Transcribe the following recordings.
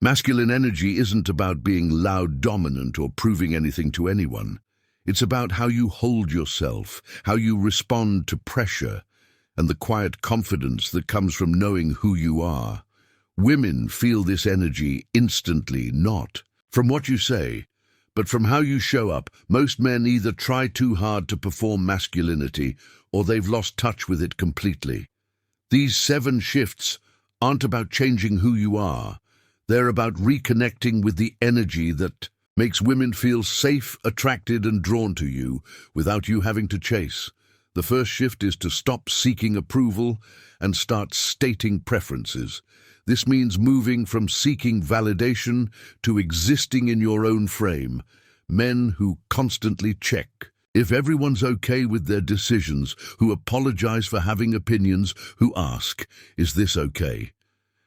Masculine energy isn't about being loud, dominant, or proving anything to anyone. It's about how you hold yourself, how you respond to pressure, and the quiet confidence that comes from knowing who you are. Women feel this energy instantly, not from what you say, but from how you show up. Most men either try too hard to perform masculinity, or they've lost touch with it completely. These 7 shifts aren't about changing who you are. They're about reconnecting with the energy that makes women feel safe, attracted, and drawn to you without you having to chase. The first shift is to stop seeking approval and start stating preferences. This means moving from seeking validation to existing in your own frame. Men who constantly check if everyone's okay with their decisions, who apologize for having opinions, who ask, "Is this okay?"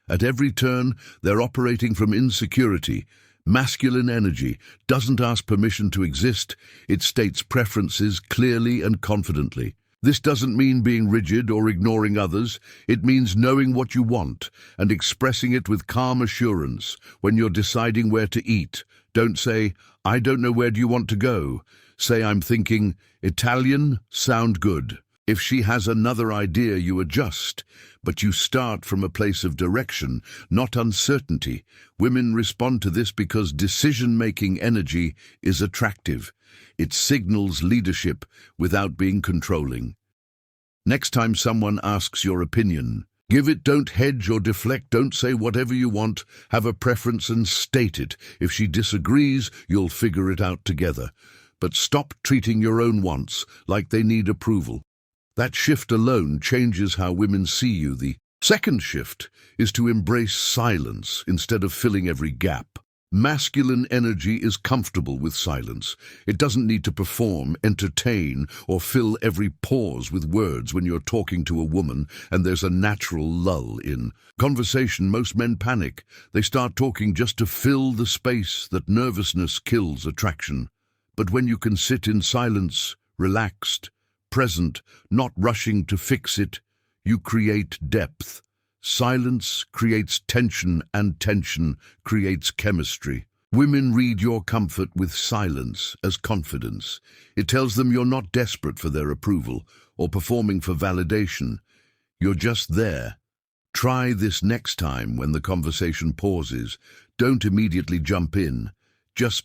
At every turn, they're operating from insecurity. Masculine energy doesn't ask permission to exist, it states preferences clearly and confidently. This doesn't mean being rigid or ignoring others. It means knowing what you want and expressing it with calm assurance. When you're deciding where to eat, don't say, "I don't know, where do you want to go?" Say, "I'm thinking Italian, sound good." If she has another idea, you adjust, but you start from a place of direction, not uncertainty. Women respond to this because decision-making energy is attractive. It signals leadership without being controlling. Next time someone asks your opinion, give it. Don't hedge or deflect. Don't say whatever you want. Have a preference and state it. If she disagrees, you'll figure it out together. But stop treating your own wants like they need approval. That shift alone changes how women see you. The second shift is to embrace silence instead of filling every gap. Masculine energy is comfortable with silence. It doesn't need to perform, entertain, or fill every pause with words. When you're talking to a woman and there's a natural lull in conversation, most men panic. They start talking just to fill the space. That nervousness kills attraction. But when you can sit in silence, relaxed, present, not rushing to fix it, you create depth. Silence creates tension, and tension creates chemistry. Women read your comfort with silence as confidence. It tells them you're not desperate for their approval or performing for validation. You're just there. Try this next time when the conversation pauses. Don't immediately jump in. Just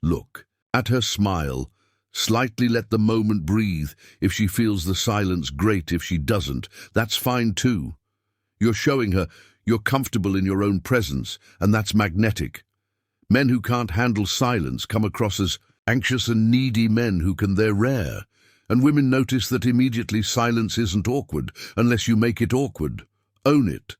look at her, smile. Slightly let the moment breathe. If she feels the silence, great. If she doesn't, that's fine too. You're showing her you're comfortable in your own presence, and that's magnetic. Men who can't handle silence come across as anxious and needy. Men who can, they're rare. And women notice that immediately. Silence isn't awkward unless you make it awkward. Own it.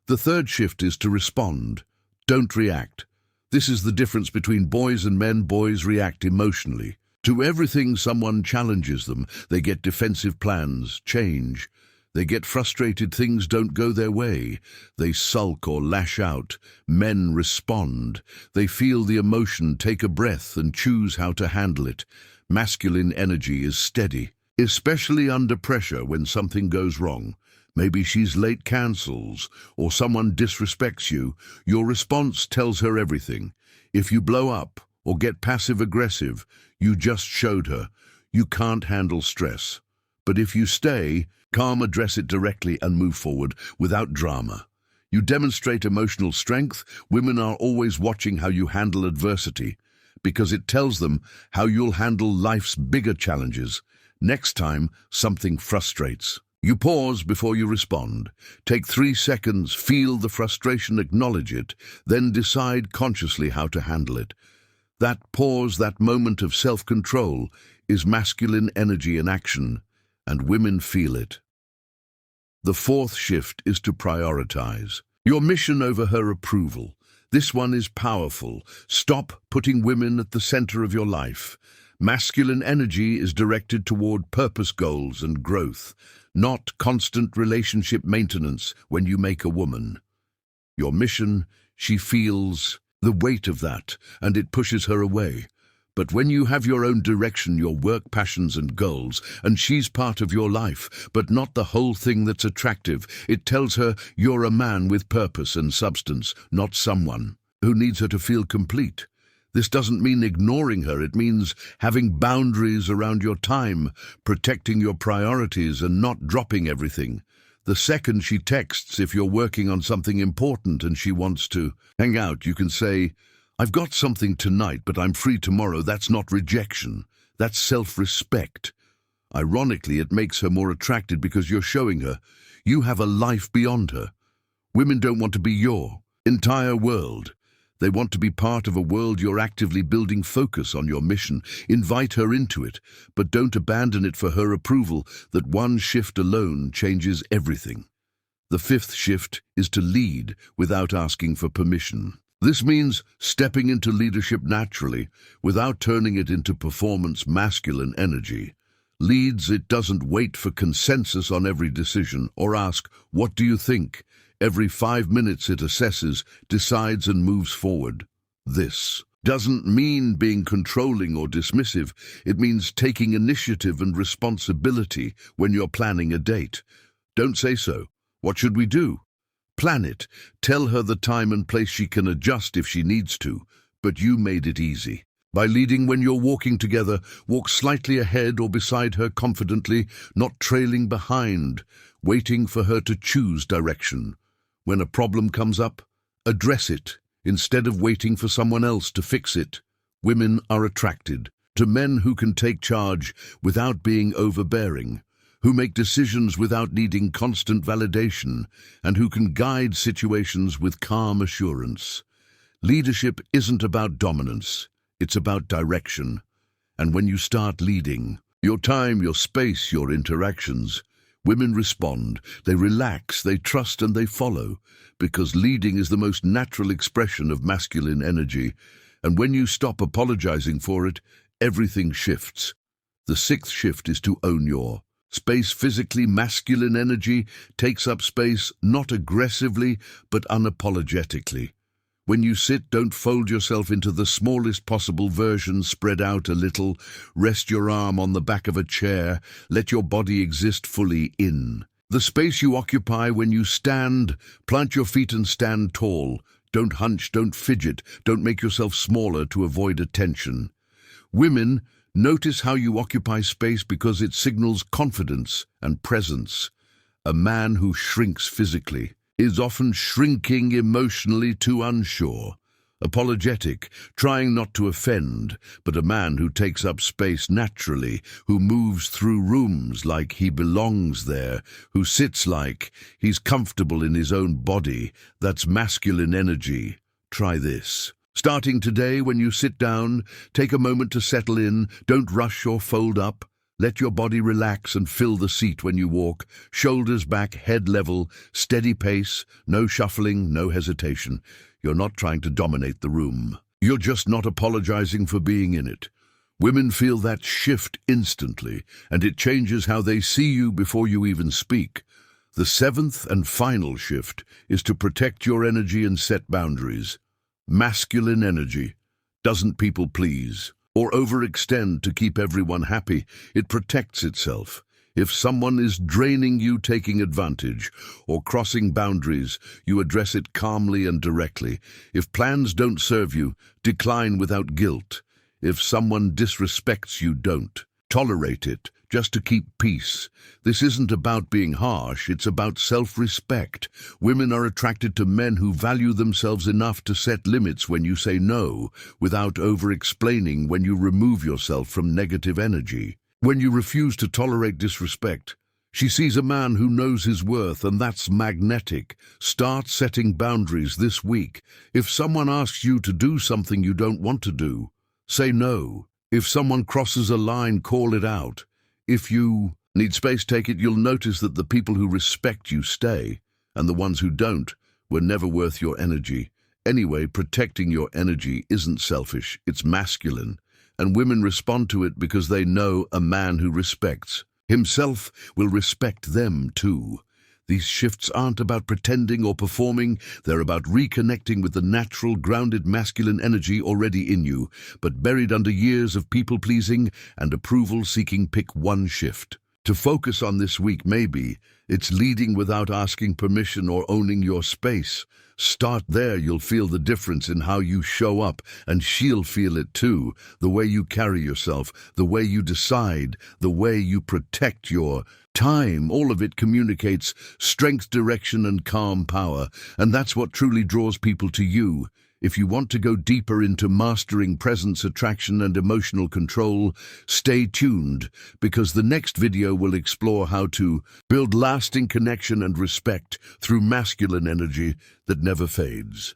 The third shift is to respond. Don't react. This is the difference between boys and men. Boys react emotionally to everything someone challenges them. They get defensive plans, change. They get frustrated things don't go their way. They sulk or lash out. Men respond. They feel the emotion, take a breath, and choose how to handle it. Masculine energy is steady, especially under pressure. When something goes wrong, maybe she's late, cancels, or someone disrespects you, your response tells her everything. If you blow up or get passive-aggressive, you just showed her you can't handle stress. But if you stay calm, address it directly, and move forward without drama, you demonstrate emotional strength. Women are always watching how you handle adversity, because it tells them how you'll handle life's bigger challenges. Next time something frustrates, you pause before you respond. Take 3 seconds, feel the frustration, acknowledge it, then decide consciously how to handle it. That pause, that moment of self-control, is masculine energy in action, and women feel it. The fourth shift is to prioritize your mission over her approval. This one is powerful. Stop putting women at the center of your life. Masculine energy is directed toward purpose, goals, and growth, not constant relationship maintenance. When you make a woman your mission, she feels the weight of that, and it pushes her away. But when you have your own direction, your work, passions and goals, and she's part of your life, but not the whole thing that's attractive, it tells her you're a man with purpose and substance, not someone who needs her to feel complete. This doesn't mean ignoring her. It means having boundaries around your time, protecting your priorities and not dropping everything. The second she texts, if you're working on something important and she wants to hang out, you can say, "I've got something tonight, but I'm free tomorrow." That's not rejection. That's self-respect. Ironically, it makes her more attracted because you're showing her you have a life beyond her. Women don't want to be your entire world. They want to be part of a world you're actively building. Focus on your mission. Invite her into it, but don't abandon it for her approval. That one shift alone changes everything. The fifth shift is to lead without asking for permission. This means stepping into leadership naturally, without turning it into performance masculine energy. Leads, it doesn't wait for consensus on every decision or ask, "What do you think?" Every 5 minutes it assesses, decides and moves forward. This doesn't mean being controlling or dismissive. It means taking initiative and responsibility when you're planning a date. Don't say so. "What should we do?" Plan it. Tell her the time and place. She can adjust if she needs to, but you made it easy. By leading when you're walking together, walk slightly ahead or beside her confidently, not trailing behind, waiting for her to choose direction. When a problem comes up, address it instead of waiting for someone else to fix it. Women are attracted to men who can take charge without being overbearing, who make decisions without needing constant validation, and who can guide situations with calm assurance. Leadership isn't about dominance, it's about direction. And when you start leading, your time, your space, your interactions, women respond, they relax, they trust and they follow, because leading is the most natural expression of masculine energy. And when you stop apologizing for it, everything shifts. The sixth shift is to own your space. Physically, masculine energy takes up space, not aggressively, but unapologetically. When you sit, don't fold yourself into the smallest possible version. Spread out a little, rest your arm on the back of a chair, let your body exist fully in the space you occupy. When you stand, plant your feet and stand tall. Don't hunch, don't fidget, don't make yourself smaller to avoid attention. Women, notice how you occupy space because it signals confidence and presence. A man who shrinks physically is often shrinking emotionally, too unsure, apologetic, trying not to offend. But a man who takes up space naturally, who moves through rooms like he belongs there, who sits like he's comfortable in his own body, that's masculine energy. Try this. Starting today, when you sit down, take a moment to settle in. Don't rush or fold up. Let your body relax and fill the seat when you walk. Shoulders back, head level, steady pace, no shuffling, no hesitation. You're not trying to dominate the room. You're just not apologizing for being in it. Women feel that shift instantly, and it changes how they see you before you even speak. The seventh and final shift is to protect your energy and set boundaries. Masculine energy doesn't people please or overextend to keep everyone happy. It protects itself. If someone is draining you, taking advantage, or crossing boundaries, you address it calmly and directly. If plans don't serve you, decline without guilt. If someone disrespects you, don't tolerate it just to keep peace. This isn't about being harsh, it's about self-respect. Women are attracted to men who value themselves enough to set limits when you say no, without over-explaining. When you remove yourself from negative energy, when you refuse to tolerate disrespect. She sees a man who knows his worth, and that's magnetic. Start setting boundaries this week. If someone asks you to do something you don't want to do, say no. If someone crosses a line, call it out. If you need space, take it. You'll notice that the people who respect you stay, and the ones who don't were never worth your energy. Anyway, protecting your energy isn't selfish, it's masculine, and women respond to it because they know a man who respects himself will respect them too. These shifts aren't about pretending or performing, they're about reconnecting with the natural, grounded masculine energy already in you, but buried under years of people-pleasing and approval-seeking. Pick one shift to focus on this week. Maybe it's leading without asking permission or owning your space. Start there. You'll feel the difference in how you show up, and she'll feel it too. The way you carry yourself, the way you decide, the way you protect your time, all of it communicates strength, direction, and calm power. And that's what truly draws people to you. If you want to go deeper into mastering presence, attraction, and emotional control, stay tuned, because the next video will explore how to build lasting connection and respect through masculine energy that never fades.